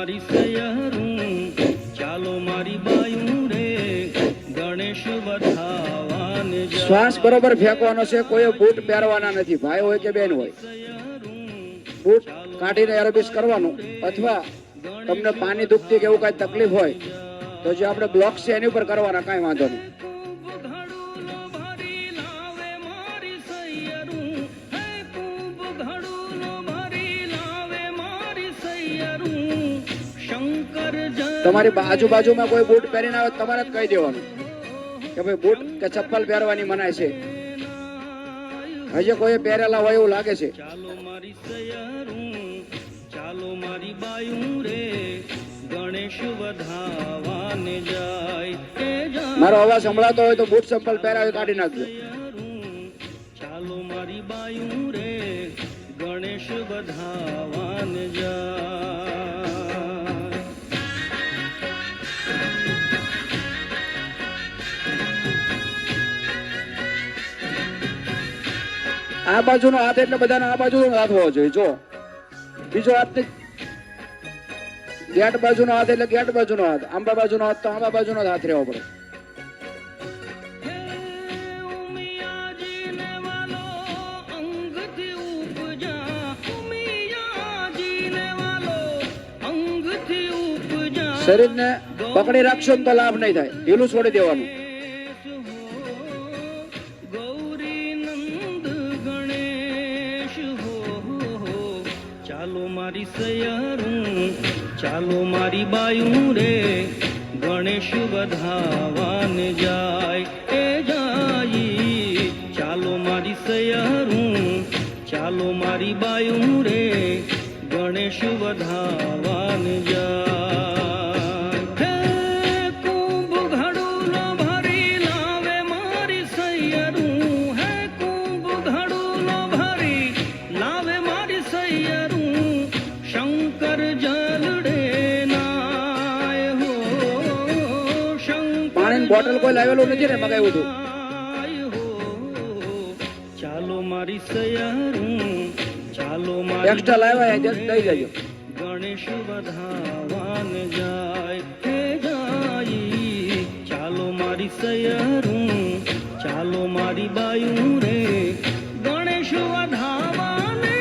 મારી સયરું ચાલો મારી બાયું રે ગણેશ વધાવાને જાય। શ્વાસ બરોબર ફેંકવાનો છે, કોઈ બૂટ પહેરવાના નથી, ભાઈ હોય કે બેન હોય। બૂટ કાઢીને એરોબિક્સ કરવાનું, અથવા તમને પાણી દુખતી કે એવું કઈ તકલીફ હોય તો જે આપણે બ્લોક છે એની ઉપર કરવાના, કઈ વાંધો નહીં। તમારી આજુબાજુમાં કોઈ બૂટ પહેરીને આવે તમારે જ કહી દેવાનું કે ભાઈ બૂટ કે ચપ્પલ પહેરવાની મનાય છે। હજી કોઈ પહેરેલા હોય એવું લાગે છે। ચાલો મારી સયરું ચાલો મારી બાયું રે ગણેશ વધાવાને જાય। મારો અવાજ સંભળાતો હોય તો બૂટ ચપ્પલ પહેરાવી કાઢી નાખજો। ચાલો મારી બાયું રે ગણેશ વધાવાને જાય। આ બાજુનો હાથ એટલે બધાને આ બાજુનો હાથ હોવો જોઈએ। જો બીજો હાથ ગેટ બાજુનો હાથ એટલે ગેટ બાજુનો હાથ, આંબા બાજુનો હાથ તો આંબા બાજુનો હાથ રહેવો પડે। શરીરને પકડી રાખશો ને તો લાભ નહીં થાય, ઢીલું છોડી દેવાનું। ચાલો મારી સયરું ચાલો મારી બાયું રે ગણેશ વધાવાને જાય। ચાલો મારી સયરું ચાલો મારી બાયું રે ગણેશ વધાવાને જાય। બોટલ કોઈ લાવેલું નથી ને મગાવ્યું હતું। ચાલો મારી સયરું ચાલો એક્સ્ટ્રા લાવ્યા દઈ દેજો। ગણેશ વધાવાને જાય। ચાલો મારી સયરું ચાલો મારી બાયું રે ગણેશ વધાવાને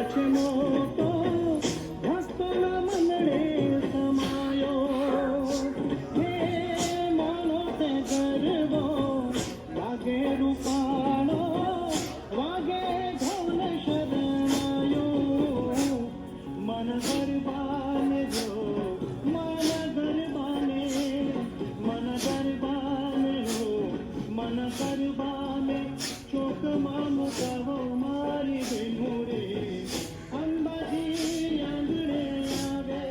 છે મોટો ભક્તોના મનડે સમાયો હે મોનો તે ગરબો વાગે રૂપાળો વાગે ઢોલ શરણાયો મન ગરબાને જો મન ગરબાને મન ગરબાને હો મન ગરબાને ચોકમાં મુકાવો મારી બેનું રે અંબાજી આંગણે આવે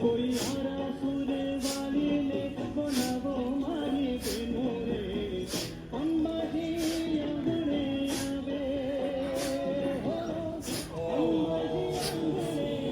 કોઈ હારા સુર વાલીને બોલાવો મારી બેનું રે અંબાજી આંગણે આવે હો અંબાજી આંગણે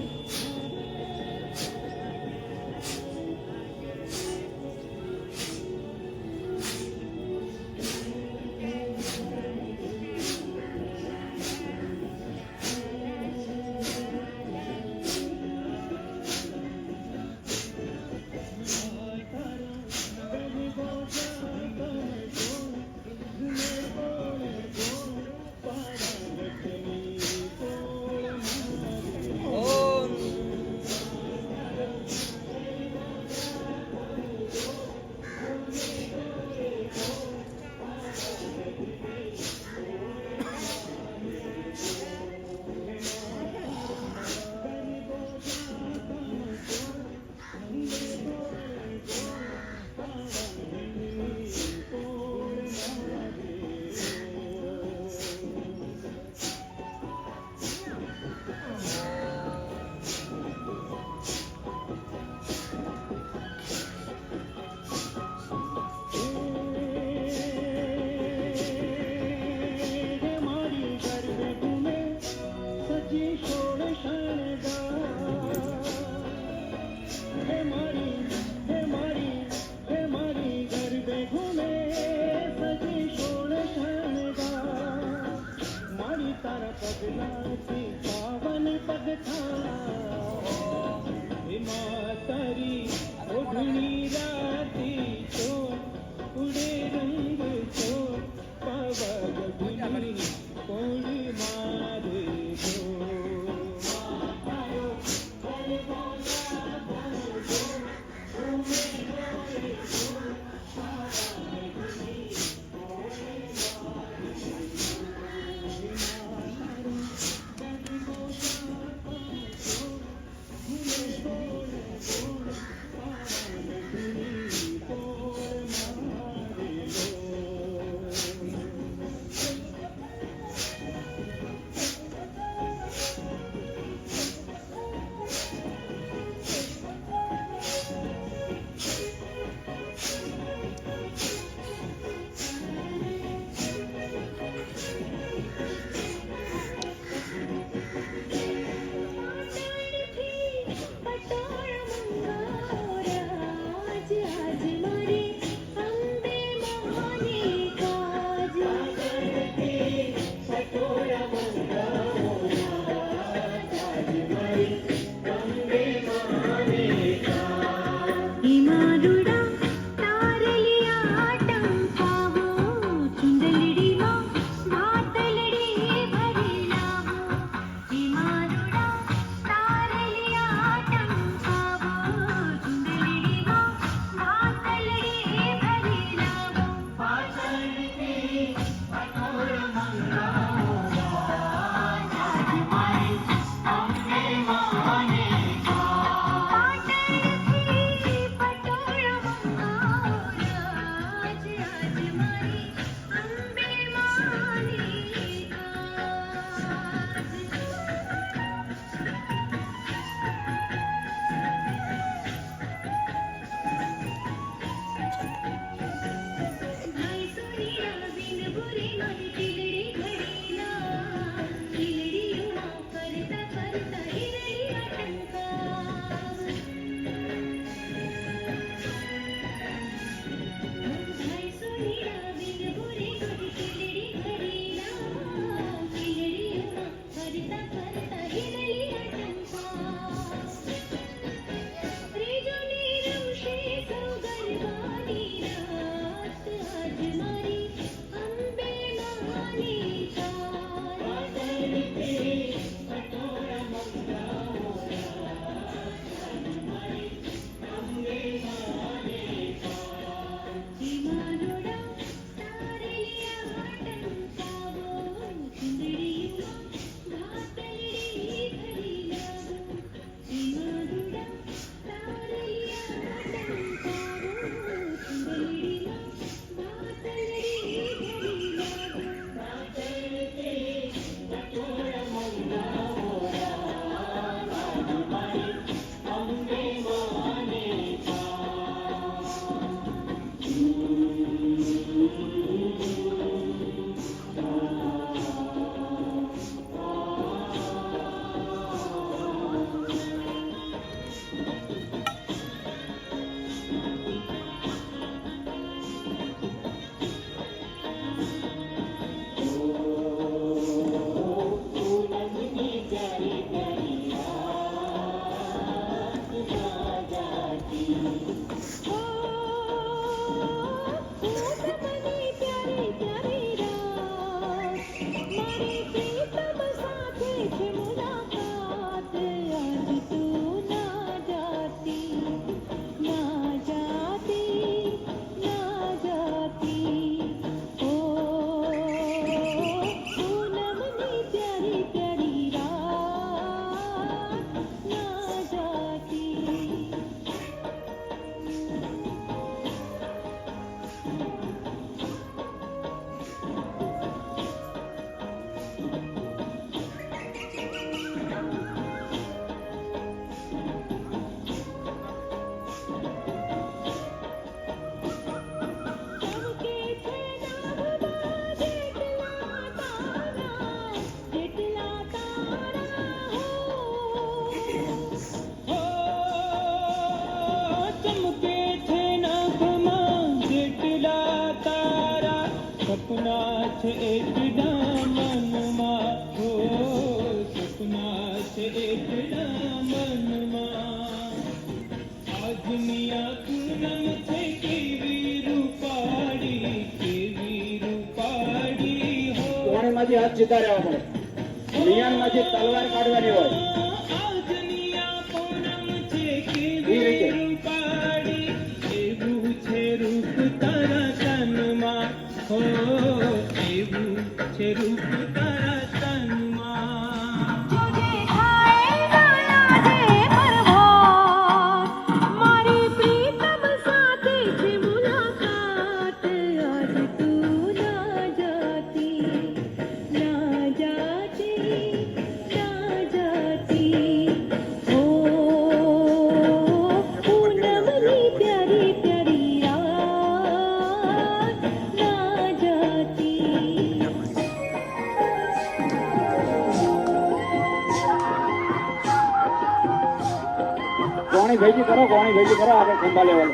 તારા પગલાથી પાવન પગથા એમાં તારી ઓઢણી રાતી ચોર ઉડે રંગ ચોર પાવા ગઢની કોળી મારે જો એકડા મનમાં હો સપના છે એકડા મનમાં આજની આ પૂનમ છે કેવી રૂપાડી હો કોણીમાંથી હાથ સીધા રહેવા પડે. મિયાનમાંથી તલવાર કાઢવાની હોય. આજની આ પૂનમ છે એ કેવી રીતે. રૂપાડી એવું છે રૂપ તારા તનમાં હો એવું છે રૂપ તારા તનમાં तुझे खाए गया है परवास मारी प्रीतम साथे छे मुलाकात आज तू ना जाती ना जाती ओ पूनमनी प्यारी प्यारी रात ना जाती કોણી ભેગી કરો આગળ ખંભા લેવલ.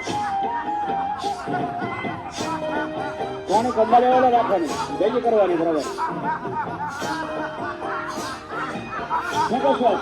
કોણી ખંભા લેવલ રાખવાની, ભેગી કરવાની. બરાબર શું કરશો?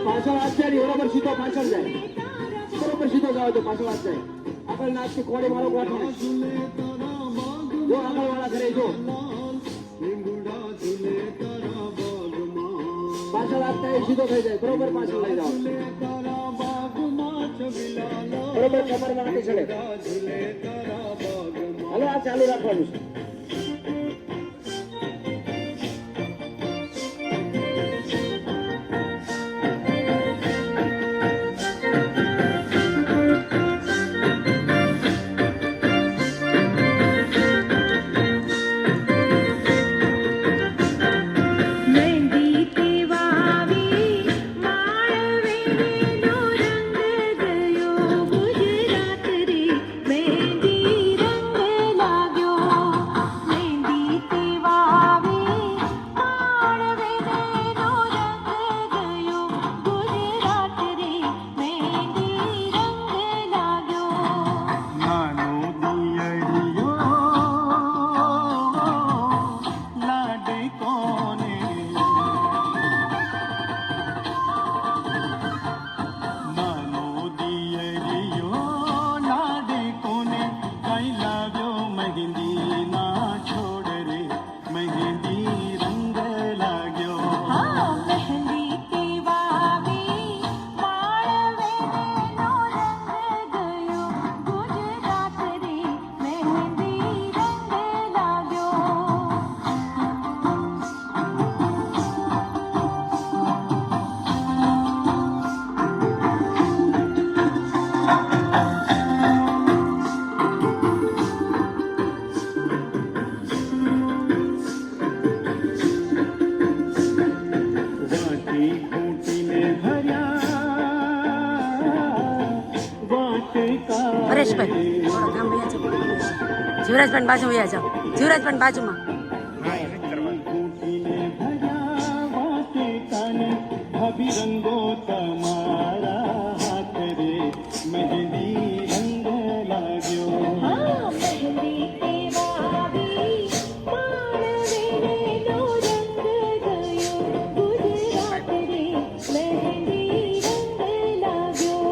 પાછળ હાથ જાય બરાબર સીધો પાછળ જાય. બરોબર સીધો જાવ તો પાછળ હાથ જાય. આગળ નાચથી કોડી મારો ગોઠવો. જો આગળ વાળા કરે જો પાછળ હાથ જાય સીધો થઈ જાય. બરોબર પાછળ લઈ જાઓ. બરોબર કમરમાં નાખી ચડે. હાલો આ ચાલુ રાખવાનું છે. મહેશભાઈ થોડો કામ વયા છે જીવરાજભાઈ બાજુ વયા જાઓ જીવરાજભાઈ બાજુમાં ભાભી રંગો તમારા હાથ રે મહેંદી રંગ લાગ્યો હા મહેંદી કેવાવી પાણવેનો રંગ ગયો ગુજરાત રે મહેંદી રંગ લાગ્યો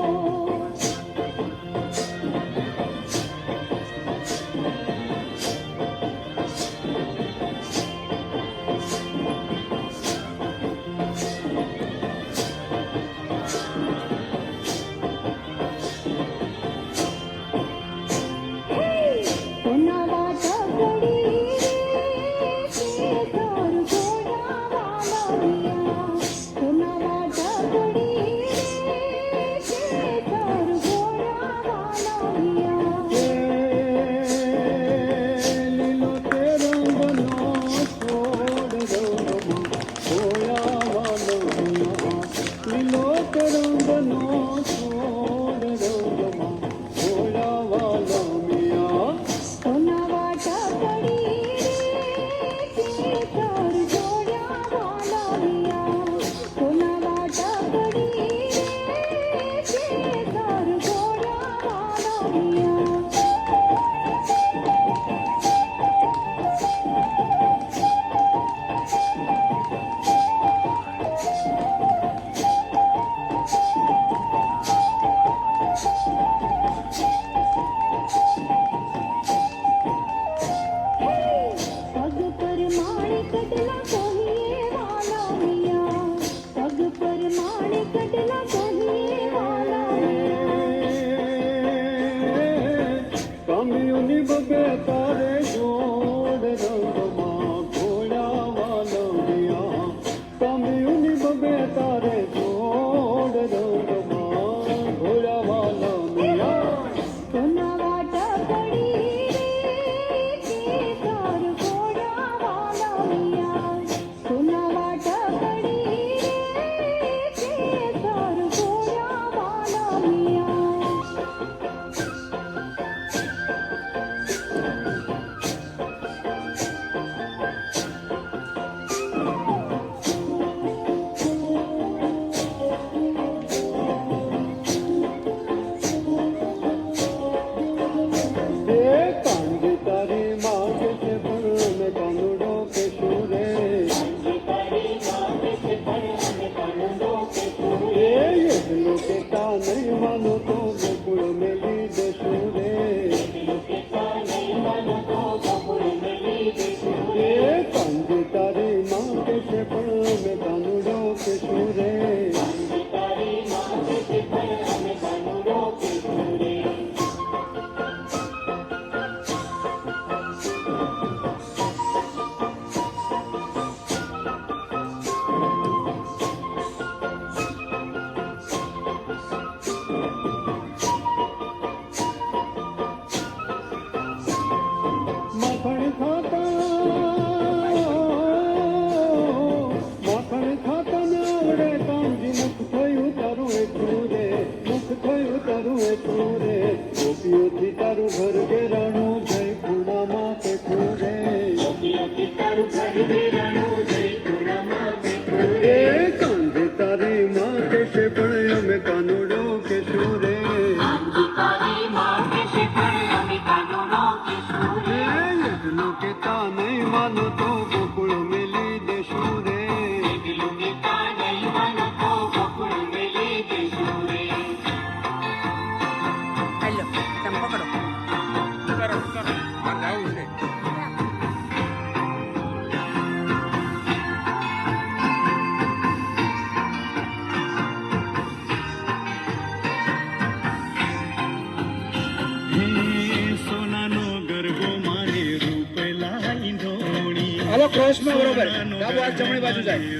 હાલો ક્રોસમાં બરોબર ડાબો હાથ જમણી બાજુ જાય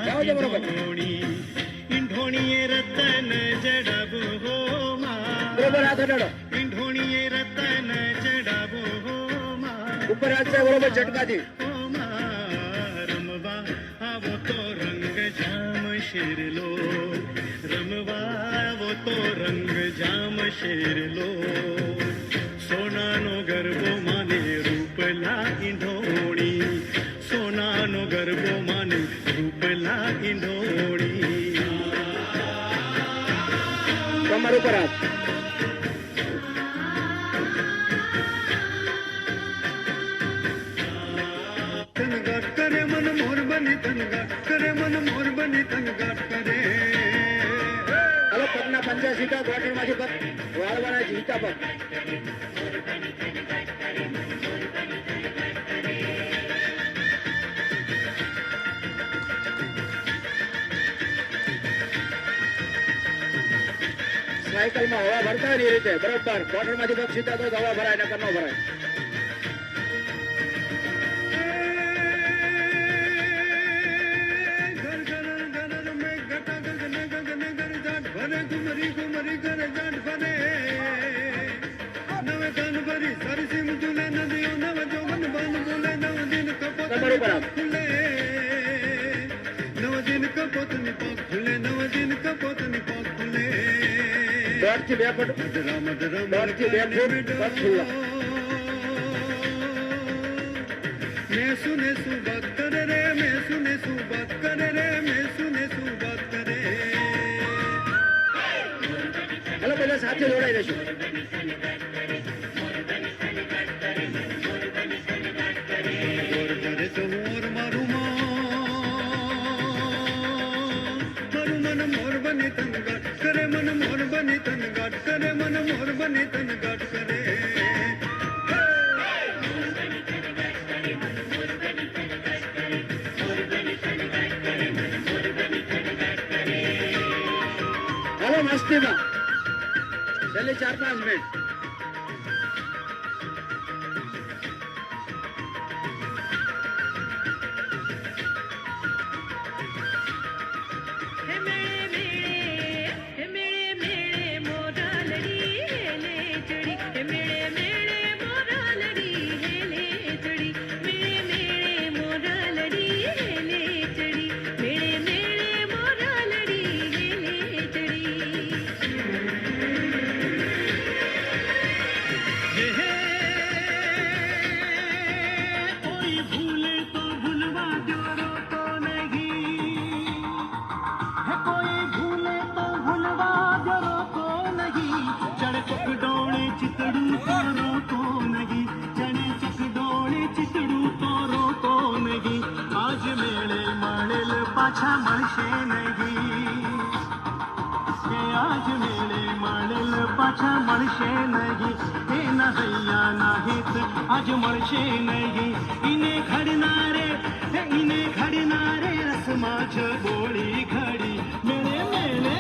જાઓ છો બરોબર ઈંઢોણીએ રતન જડાબો હો માં બરોબર હાથ અડાડો ઈંઢોણીએ રતન જડાબો હો માં ઉપર હાથ જાય બરોબર ઝટકાથી હો માં રમવા આવો તો રંગ જામ શેરલો રમવા આવો તો રંગ જામ શેરલો સોનાનો ગરબો માને રૂપલા ઈંઢોણી સોનાનો ગરબો માને રૂપલા ઈંઢોણી કમર ઉપર હાથ. તનગાટ કરે મન મોર બની તનગાટ કરે મન મોર બની તનગાટ કરે હાલો પગના પંજા સીધા ગોઠણમાંથી પગ વાળવાના જીતા પગ. સાયકલમાં હવા ભરતા હોય ને એ રીતે બરોબર ગોઠણમાંથી પગ સીધા તો જ હવા ભરાય નકર ન ભરાય. ઘર ઘર ઘર મેં ઘટા ગગન ગગન ગર જાટ ભરે ઘુમરી ઘુમરી ઘર જાટ ભરે નવે કાન ભરી સરસી મુજુલે નદીઓ નવ જોગન બન બોલે નવ દિન કપોત કમર ઉપર હાથ. ખુલે નવ દિન કપોત ની પગ ખુલે નવ દિન કપોત ની પગ ખુલે 1.5 થી 2 ફૂટ મધરા મધરા 1.5 થી 2 ફૂટ પગ ખુલ્લા. मैं सुने सु बात करे रे मैं सुने सु बात करे रे मैं सुने सु बात करे હાલો પેલા સાથે જોડાઈ રહેશું. और करे तो और मारू मन मोर बने तनगाट करे मन मोर बने तनगाट करे मन मोर बने तनगाट करे હાલો મસ્તીમાં છેલ્લી 4-5 મિનિટ. कोई भूले तो भूलवा दो रोको नहीं है कोई भूले तो भूलवा दो रोको नहीं चढ़ चकडोळे चितड़ू तो रोको नहीं चढ़ चकडोळे चितड़ू तो रोको नहीं आज मेळे મળેલ પાછા મળશે નહીં કે આજ મેળે મળેલ પાછા મળશે નહીં એના હૈયાના હિત આજ મળશે નહીં ઈને ઘડનારે રસમાં જ બોળી ઘડી મેળે મેળે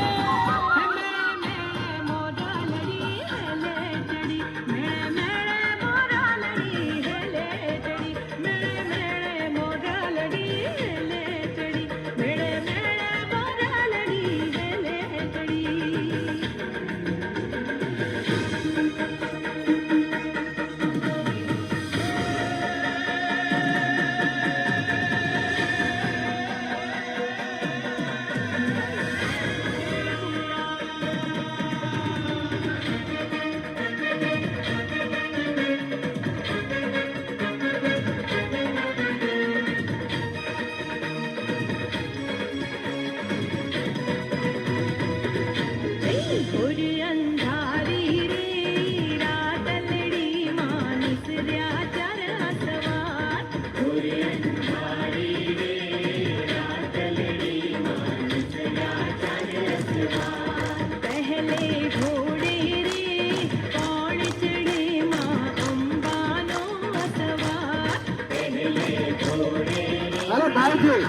હાલો તાળથી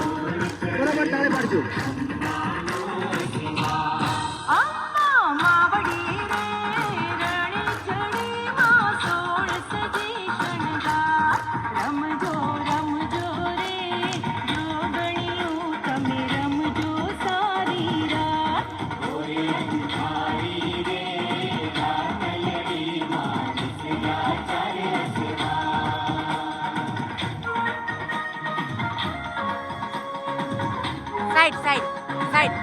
બરાબર તાળે પાડજો. સાઈડ સાઈડ સાઈડ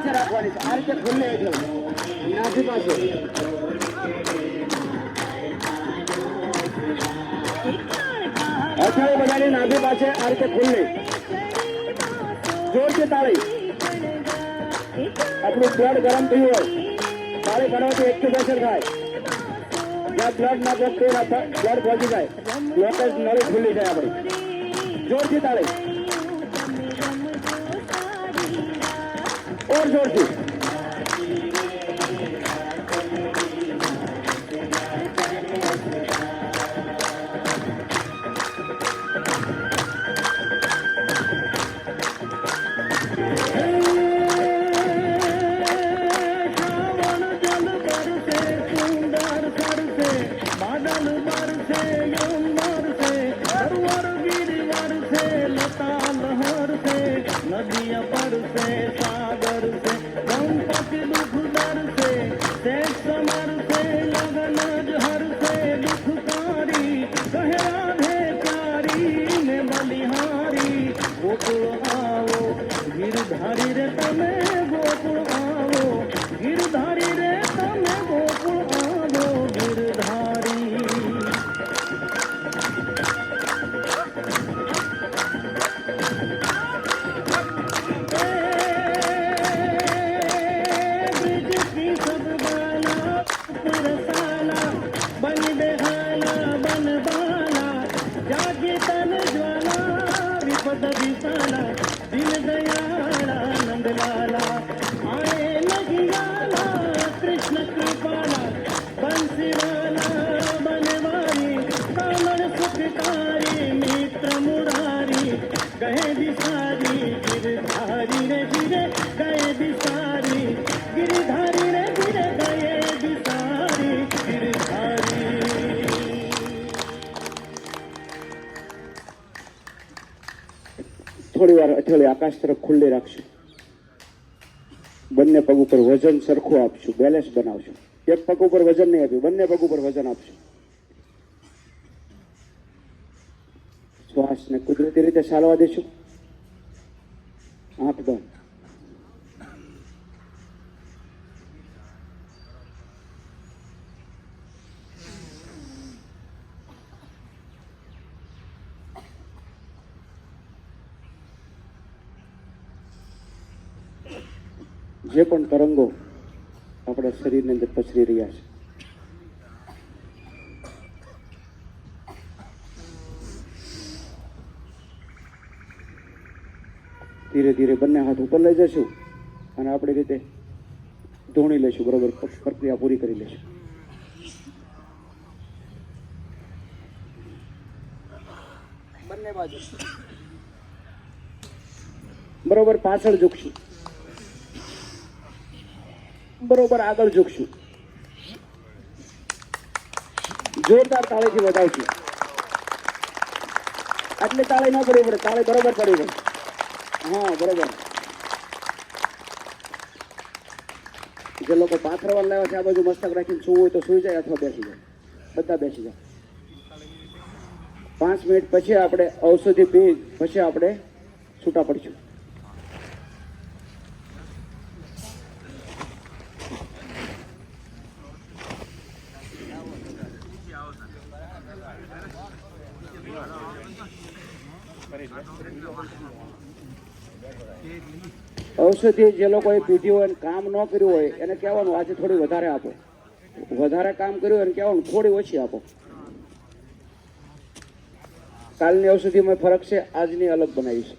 પાસે રાખવાની છે, આ રીતે ખુલ્લે હેઠળ નાભી પાસે. અથાળી બધાની નાભી પાસે આ રીતે ખુલ્લી. જોરથી તાળી. આપણું બ્લડ ગરમ થયું હોય, તાળી કરવાથી એક્ટિવેશન થાય. જ્યાં બ્લડ ના પહોંચે બ્લડ પહોંચી જાય, બ્લડ નળી ખુલ્લી જાય આપણી. જોરથી તાળી. और जोर से नदियाँ पर से सागर से संपत दुख दर से समर से लगन जहर से दुखकारी कहे राधे प्यारी ने बलिहारी गोकुल आओ गिरधारी रे तमे गोकुल आओ गिरधारी रे तमे गोकुल आओ गिरधारी दिल दयाला नंदलाला आए लगियाला कृष्ण कृपाला बंसीवाला बनवारी कामर सुखकारी मित्र मुरारी गए बिसारी गिरधारी रे गिरे गए बिसारी गिरधारी रे गिरे गए बिसारी गिरधारी. થોડી વાર અથાળી આકાશ તરફ ખુલ્લી રાખશું. બંને પગ ઉપર વજન સરખું આપશું, બેલેન્સ બનાવશું. એક પગ ઉપર વજન નહીં આપ્યું, બંને પગ ઉપર વજન આપશું. શ્વાસને કુદરતી રીતે ચાલવા દેશું. આંખ બંધ. જે પણ તરંગો આપણા શરીરની અંદર પસરી રહ્યા છે, ધીરે ધીરે બંને હાથ ઉપર લઈ જશું અને આપણી રીતે ધોણી લેશું. બરોબર, પ્રક્રિયા પૂરી કરી લેશું. બંને બાજુ બરોબર પાછળ ઝૂકશું, બરોબર આગળ ઝૂકશું. જોરદાર તાળીથી વધાવશું. આટલી તાળી ના પડી પડે, તાળી બરોબર પડી પડે. હા બરોબર. જે લોકો પાથરવા લાવ્યા છે આ બાજુ મસ્તક રાખીને સૂવું હોય તો સૂઈ જાય અથવા બેસી જાય. બધા બેસી જાય. 5 મિનિટ પછી આપણે ઔષધિ પી પછી આપણે છૂટા પડશું. ઔષધિ જે લોકોએ પીધી હોય કામ ન કર્યું હોય એને કહેવાનું આજે થોડી વધારે આપો, વધારે કામ કર્યું હોય એને કહેવાનું થોડી ઓછી આપો. કાલની ઔષધિમાં ફરક છે, આજની અલગ બનાવી છે.